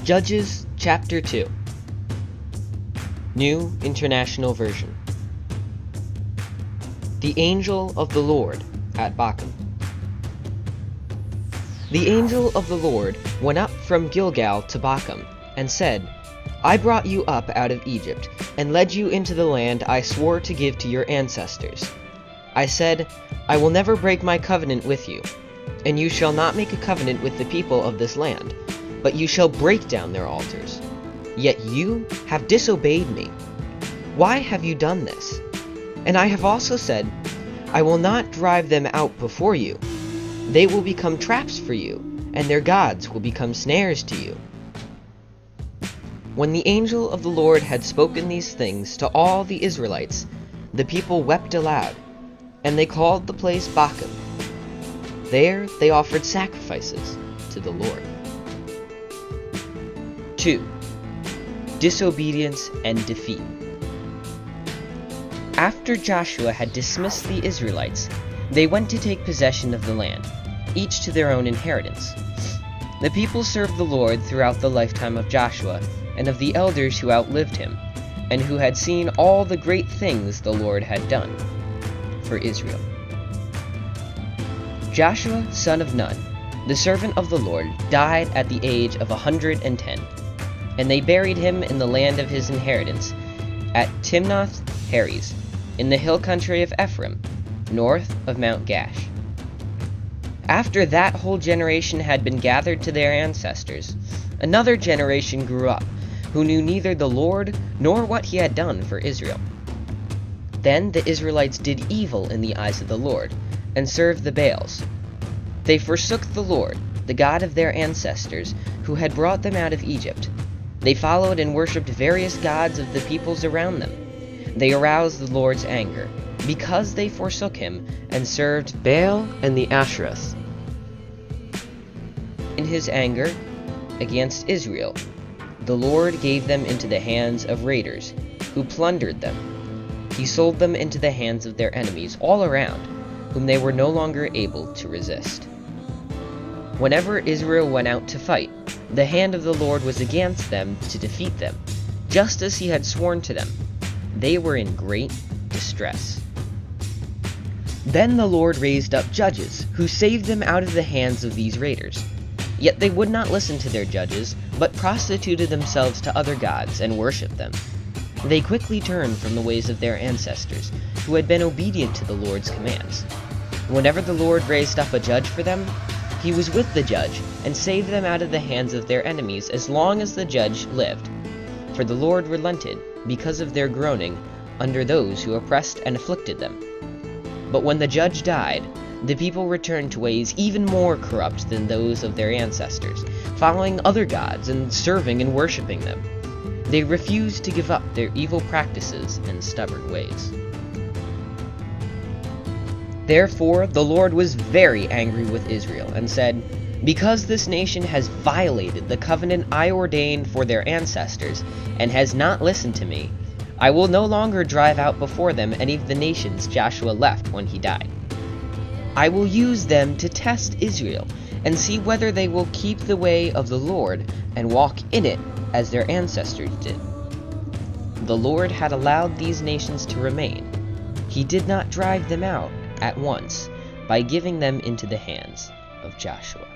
Judges chapter 2. New International Version. The angel of the Lord at Bochim. The angel of the Lord went up from Gilgal to Bochim, and said, I brought you up out of Egypt, and led you into the land I swore to give to your ancestors. I said, I will never break my covenant with you, and you shall not make a covenant with the people of this land, but you shall break down their altars. Yet you have disobeyed me. Why have you done this? And I have also said, I will not drive them out before you. They will become traps for you, and their gods will become snares to you. When the angel of the Lord had spoken these things to all the Israelites, the people wept aloud, and they called the place Bochim. There they offered sacrifices to the Lord. 2. Disobedience and defeat. After Joshua had dismissed the Israelites, they went to take possession of the land, each to their own inheritance. The people served the Lord throughout the lifetime of Joshua and of the elders who outlived him, and who had seen all the great things the Lord had done for Israel. Joshua, son of Nun, the servant of the Lord, died at the age of 110, and they buried him in the land of his inheritance, at Timnath-Heres, in the hill country of Ephraim, north of Mount Gash. After that whole generation had been gathered to their ancestors, another generation grew up, who knew neither the Lord nor what he had done for Israel. Then the Israelites did evil in the eyes of the Lord, and served the Baals. They forsook the Lord, the God of their ancestors, who had brought them out of Egypt. They followed and worshipped various gods of the peoples around them. They aroused the Lord's anger, because they forsook him, and served Baal and the Ashereth. In his anger against Israel, the Lord gave them into the hands of raiders, who plundered them. He sold them into the hands of their enemies all around, whom they were no longer able to resist. Whenever Israel went out to fight, the hand of the Lord was against them to defeat them, just as he had sworn to them. They were in great distress. Then the Lord raised up judges, who saved them out of the hands of these raiders. Yet they would not listen to their judges, but prostituted themselves to other gods and worshipped them. They quickly turned from the ways of their ancestors, who had been obedient to the Lord's commands. Whenever the Lord raised up a judge for them, he was with the judge, and saved them out of the hands of their enemies as long as the judge lived. For the Lord relented, because of their groaning, under those who oppressed and afflicted them. But when the judge died, the people returned to ways even more corrupt than those of their ancestors, following other gods and serving and worshipping them. They refused to give up their evil practices and stubborn ways. Therefore the Lord was very angry with Israel, and said, Because this nation has violated the covenant I ordained for their ancestors, and has not listened to me, I will no longer drive out before them any of the nations Joshua left when he died. I will use them to test Israel, and see whether they will keep the way of the Lord, and walk in it as their ancestors did. The Lord had allowed these nations to remain. He did not drive them out at once by giving them into the hands of Joshua.